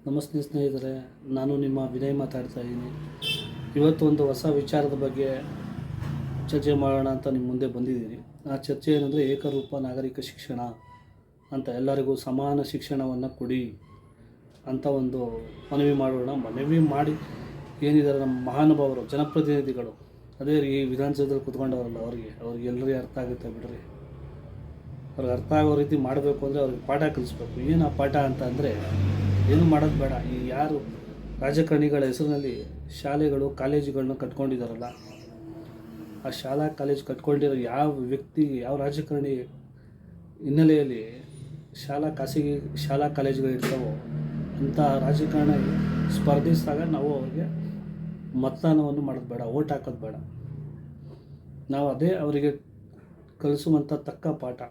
ನಮಸ್ತೆ ಸ್ನೇಹಿತರೆ, ನಾನು ನಿಮ್ಮ ವಿನಯ್ ಮಾತಾಡ್ತಾ ಇದ್ದೀನಿ. ಇವತ್ತು ಒಂದು ಹೊಸ ವಿಚಾರದ ಬಗ್ಗೆ ಚರ್ಚೆ ಮಾಡೋಣ ಅಂತ ನಿಮ್ಮ ಮುಂದೆ ಬಂದಿದ್ದೀನಿ. ಆ ಚರ್ಚೆ ಏನಂದರೆ ಏಕರೂಪ ನಾಗರಿಕ ಶಿಕ್ಷಣ ಅಂತ, ಎಲ್ಲರಿಗೂ ಸಮಾನ ಶಿಕ್ಷಣವನ್ನು ಕೊಡಿ ಅಂತ ಒಂದು ಮನವಿ ಮಾಡೋಣ. ಮನವಿ ಮಾಡಿ ಏನಿದ್ದಾರೆ ನಮ್ಮ ಮಹಾನುಭಾವರು ಜನಪ್ರತಿನಿಧಿಗಳು, ಅದೇ ಈ ವಿಧಾನಸೌಧದಲ್ಲಿ ಕೂತ್ಕೊಂಡವರಲ್ಲ, ಅವ್ರಿಗೆಲ್ಲರಿಗೂ ಅರ್ಥ ಆಗುತ್ತೆ ಬಿಡ್ರಿ. ಅವ್ರಿಗೆ ಅರ್ಥ ಆಗೋ ರೀತಿ ಮಾಡಬೇಕು ಅಂದರೆ ಅವ್ರಿಗೆ ಪಾಠ ಕಲಿಸ್ಬೇಕು. ಏನು ಆ ಪಾಠ ಅಂತ ಅಂದರೆ ಏನು ಮಾಡೋದು ಬೇಡ. ಈ ಯಾರು ರಾಜಕಾರಣಿಗಳ ಹೆಸರಿನಲ್ಲಿ ಶಾಲೆಗಳು ಕಾಲೇಜುಗಳನ್ನ ಕಟ್ಕೊಂಡಿದ್ದಾರಲ್ಲ, ಆ ಶಾಲಾ ಕಾಲೇಜು ಕಟ್ಕೊಂಡಿರೋ ಯಾವ ವ್ಯಕ್ತಿ, ಯಾವ ರಾಜಕಾರಣಿ ಹಿನ್ನೆಲೆಯಲ್ಲಿ ಖಾಸಗಿ ಶಾಲಾ ಕಾಲೇಜುಗಳು ಇರ್ತಾವೋ ಅಂಥ ರಾಜಕಾರಣ ಸ್ಪರ್ಧಿಸಿದಾಗ ನಾವು ಅವರಿಗೆ ಮತದಾನವನ್ನು ಮಾಡೋದು ಬೇಡ, ಓಟ್ ಹಾಕೋದು ಬೇಡ. ನಾವು ಅದೇ ಅವರಿಗೆ ಕಲಿಸುವಂಥ ತಕ್ಕ ಪಾಠ.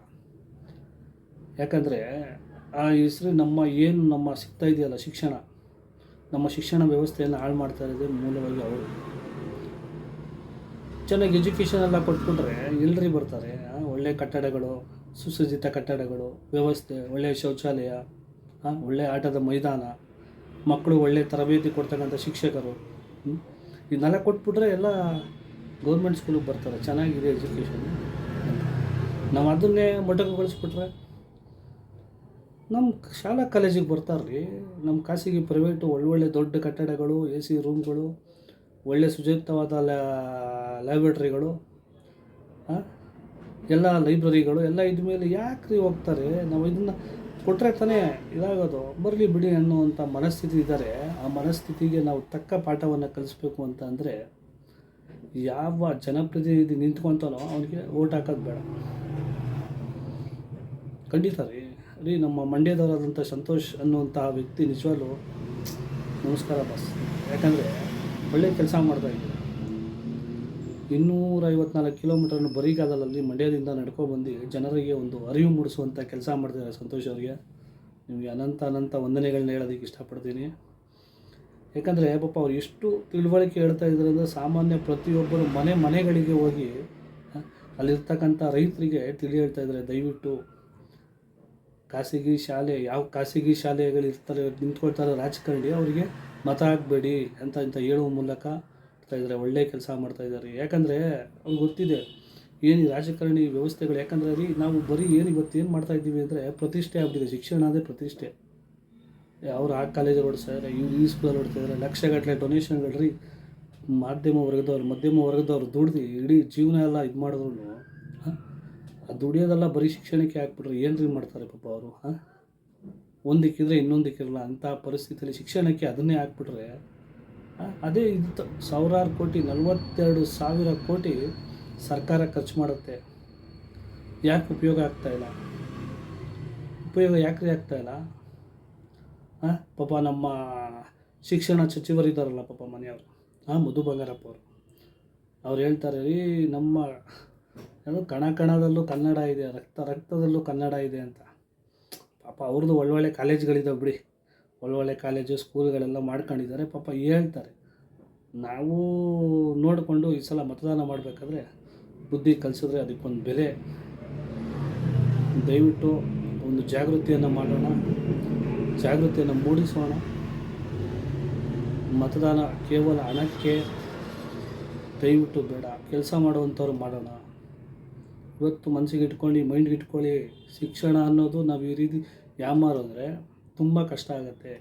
ಯಾಕಂದರೆ ಆ ಹೆಸರು ನಮ್ಮ ಸಿಗ್ತಾ ಇದೆಯಲ್ಲ ಶಿಕ್ಷಣ, ನಮ್ಮ ಶಿಕ್ಷಣ ವ್ಯವಸ್ಥೆಯನ್ನು ಹಾಳು ಮಾಡ್ತಾ ಇರೋದೇ ಮೂಲವಾಗಿ ಅವರು. ಚೆನ್ನಾಗಿ ಎಜುಕೇಷನ್ ಎಲ್ಲ ಕೊಟ್ಬಿಟ್ರೆ ಎಲ್ಲರೂ ಬರ್ತಾರೆ. ಒಳ್ಳೆಯ ಕಟ್ಟಡಗಳು, ಸುಸಜ್ಜಿತ ಕಟ್ಟಡಗಳು, ವ್ಯವಸ್ಥೆ, ಒಳ್ಳೆಯ ಶೌಚಾಲಯ, ಒಳ್ಳೆಯ ಆಟದ ಮೈದಾನ, ಮಕ್ಕಳು ಒಳ್ಳೆಯ ತರಬೇತಿ ಕೊಡ್ತಕ್ಕಂಥ ಶಿಕ್ಷಕರು, ಇದನ್ನೆಲ್ಲ ಕೊಟ್ಬಿಟ್ರೆ ಎಲ್ಲ ಗೌರ್ಮೆಂಟ್ ಸ್ಕೂಲಿಗೆ ಬರ್ತಾರೆ. ಚೆನ್ನಾಗಿದೆ ಎಜುಕೇಷನ್. ನಾವು ಅದನ್ನೇ ಮೊಟಕುಗೊಳಿಸ್ಬಿಟ್ರೆ ನಮ್ಮ ಶಾಲಾ ಕಾಲೇಜಿಗೆ ಬರ್ತಾರ್ರಿ. ನಮ್ಮ ಖಾಸಗಿ ಪ್ರೈವೇಟು ಒಳ್ಳೊಳ್ಳೆ ದೊಡ್ಡ ಕಟ್ಟಡಗಳು, AC ರೂಮ್ಗಳು, ಒಳ್ಳೆ ಸುಸಜ್ಜಿತವಾದ ಲೈಬ್ರರಿಗಳು, ಎಲ್ಲ ಲೈಬ್ರರಿಗಳು ಎಲ್ಲ ಇದ್ಮೇಲೆ ಯಾಕ್ರಿ ಹೋಗ್ತಾರೆ? ನಾವು ಇದನ್ನು ಕೊಟ್ಟರೆ ತಾನೇ ಇದಾಗೋದು. ಬರಲಿ ಬಿಡಿ ಅನ್ನುವಂಥ ಮನಸ್ಥಿತಿ ಇದ್ದಾರೆ. ಆ ಮನಸ್ಥಿತಿಗೆ ನಾವು ತಕ್ಕ ಪಾಠವನ್ನು ಕಲಿಸ್ಬೇಕು ಅಂತ ಅಂದರೆ ಯಾವ ಜನಪ್ರತಿನಿಧಿ ನಿಂತ್ಕೊತಾನೋ ಅವನಿಗೆ ಓಟ್ ಹಾಕೋದು ಬೇಡ. ಖಂಡಿತ ರೀ ನಮ್ಮ ಮಂಡ್ಯದವರಾದಂಥ ಸಂತೋಷ್ ಅನ್ನುವಂತಹ ವ್ಯಕ್ತಿ ನಿಜವಾಗ್ಲೂ ನಮಸ್ಕಾರ ಬಾಸ್. ಯಾಕಂದರೆ ಒಳ್ಳೆಯ ಕೆಲಸ ಮಾಡ್ತಾಯಿದ್ದೀರ. 254 ಕಿಲೋಮೀಟರ್ನ ಬರೀಗಾಲಲ್ಲಿ ಮಂಡ್ಯದಿಂದ ನಡ್ಕೊಬಂದು ಜನರಿಗೆ ಒಂದು ಅರಿವು ಮೂಡಿಸುವಂಥ ಕೆಲಸ ಮಾಡ್ತಿದ್ದಾರೆ ಸಂತೋಷ್ ಅವರಿಗೆ. ನಿಮಗೆ ಅನಂತ ವಂದನೆಗಳನ್ನ ಹೇಳೋದಕ್ಕೆ ಇಷ್ಟಪಡ್ತೀನಿ. ಯಾಕಂದರೆ ಪಾಪ ಅವ್ರು ಎಷ್ಟು ತಿಳುವಳಿಕೆ ಹೇಳ್ತಾ ಇದ್ದಾರೆ ಅಂದರೆ, ಸಾಮಾನ್ಯ ಪ್ರತಿಯೊಬ್ಬರು ಮನೆಗಳಿಗೆ ಹೋಗಿ ಅಲ್ಲಿರ್ತಕ್ಕಂಥ ರೈತರಿಗೆ ಹೇಳ್ತಾ ಇದ್ದಾರೆ, ದಯವಿಟ್ಟು ಯಾವ ಖಾಸಗಿ ಶಾಲೆಗಳಿರ್ತಾರೆ ನಿಂತ್ಕೊಳ್ತಾರೆ ರಾಜಕಾರಣಿ, ಅವರಿಗೆ ಮತ ಹಾಕಬೇಡಿ ಅಂತ ಹೇಳುವ ಮೂಲಕ ಇದ್ದಾರೆ. ಒಳ್ಳೆಯ ಕೆಲಸ ಮಾಡ್ತಾಯಿದ್ದಾರೆ. ಯಾಕಂದರೆ ಅವ್ರಿಗೆ ಗೊತ್ತಿದೆ ಏನು ರಾಜಕಾರಣಿ ವ್ಯವಸ್ಥೆಗಳು. ಯಾಕಂದರೆ ನಾವು ಬರೀ ಇವತ್ತೇನು ಮಾಡ್ತಾಯಿದ್ದೀವಿ ಅಂದರೆ ಪ್ರತಿಷ್ಠೆ ಆಗ್ಬಿಟ್ಟಿದೆ. ಶಿಕ್ಷಣ ಅಂದರೆ ಪ್ರತಿಷ್ಠೆ. ಅವ್ರು ಆ ಕಾಲೇಜಲ್ಲಿ ಓಡಿಸ್ತಾರೆ, ಇವ್ರು ಈ ಸ್ಕೂಲಲ್ಲಿ ಓಡ್ತಾಯಿದ್ದಾರೆ. ಲಕ್ಷಗಟ್ಟಲೆ ಡೊನೇಷನ್ಗಳು ರೀ. ಮಧ್ಯಮ ವರ್ಗದವ್ರು ದುಡ್ದು ಇಡೀ ಜೀವನ ಎಲ್ಲ ಇದು ಮಾಡಿದ್ರು ಆ ದುಡಿಯೋದೆಲ್ಲ ಬರೀ ಶಿಕ್ಷಣಕ್ಕೆ ಹಾಕ್ಬಿಟ್ರೆ ಏನು ಮಾಡ್ತಾರೆ ಪಾಪ ಅವರು. ಒಂದಕ್ಕಿದ್ರೆ ಇನ್ನೊಂದಕ್ಕಿರಲ್ಲ ಅಂಥ ಪರಿಸ್ಥಿತಿಯಲ್ಲಿ ಶಿಕ್ಷಣಕ್ಕೆ ಅದನ್ನೇ ಹಾಕ್ಬಿಟ್ರೆ ಅದೇ ಇದು ಸಾವಿರಾರು ಕೋಟಿ, 42,000 ಕೋಟಿ ಸರ್ಕಾರ ಖರ್ಚು ಮಾಡುತ್ತೆ. ಯಾಕೆ ಉಪಯೋಗ ಆಗ್ತಾಯಿಲ್ಲ? ಯಾಕ್ರಿ ಆಗ್ತಾಯಿಲ್ಲ? ಪಾಪ ನಮ್ಮ ಶಿಕ್ಷಣ ಸಚಿವರಿದ್ದಾರಲ್ಲ ಪಾಪ ಮನೆಯವರು, ಮಧು ಬಂಗಾರಪ್ಪ ಅವ್ರು ಹೇಳ್ತಾರೆ ರೀ, ನಮ್ಮ ಕಣದಲ್ಲೂ ಕನ್ನಡ ಇದೆ, ರಕ್ತದಲ್ಲೂ ಕನ್ನಡ ಇದೆ ಅಂತ. ಪಾಪ ಅವ್ರದ್ದು ಒಳ್ಳೊಳ್ಳೆ ಕಾಲೇಜ್ಗಳಿದ್ದಾವೆ ಬಿಡಿ, ಒಳ್ಳೊಳ್ಳೆ ಕಾಲೇಜು ಸ್ಕೂಲ್ಗಳೆಲ್ಲ ಮಾಡ್ಕೊಂಡಿದ್ದಾರೆ. ಪಾಪ ಹೇಳ್ತಾರೆ. ನಾವು ನೋಡಿಕೊಂಡು ಈ ಸಲ ಮತದಾನ ಮಾಡಬೇಕಾದ್ರೆ ಬುದ್ಧಿ ಕಲಿಸಿದ್ರೆ ಅದಕ್ಕೊಂದು ಬೆಲೆ. ದಯವಿಟ್ಟು ಒಂದು ಜಾಗೃತಿಯನ್ನು ಮಾಡೋಣ, ಜಾಗೃತಿಯನ್ನು ಮೂಡಿಸೋಣ. ಮತದಾನ ಕೇವಲ ಹಣಕ್ಕೆ ದಯವಿಟ್ಟು ಬೇಡ, ಕೆಲಸ ಮಾಡುವಂಥವ್ರು ಮಾಡೋಣ. ಇವತ್ತು ಮನಸ್ಸಿಗೆ ಇಟ್ಕೊಂಡು ಮೈಂಡ್ಗೆ ಇಟ್ಕೊಳ್ಳಿ, ಶಿಕ್ಷಣ ಅನ್ನೋದು ನಾವು ಈ ರೀತಿ ಯಾಮಾರಿದ್ರೆ ತುಂಬ ಕಷ್ಟ ಆಗುತ್ತೆ.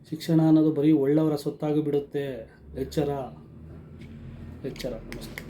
ಶಿಕ್ಷಣ ಅನ್ನೋದು ಬರೀ ಒಳ್ಳೆಯವರ ಸೊತ್ತಾಗಿ ಬಿಡುತ್ತೆ. ಎಚ್ಚರ. ನಮಸ್ತೆ.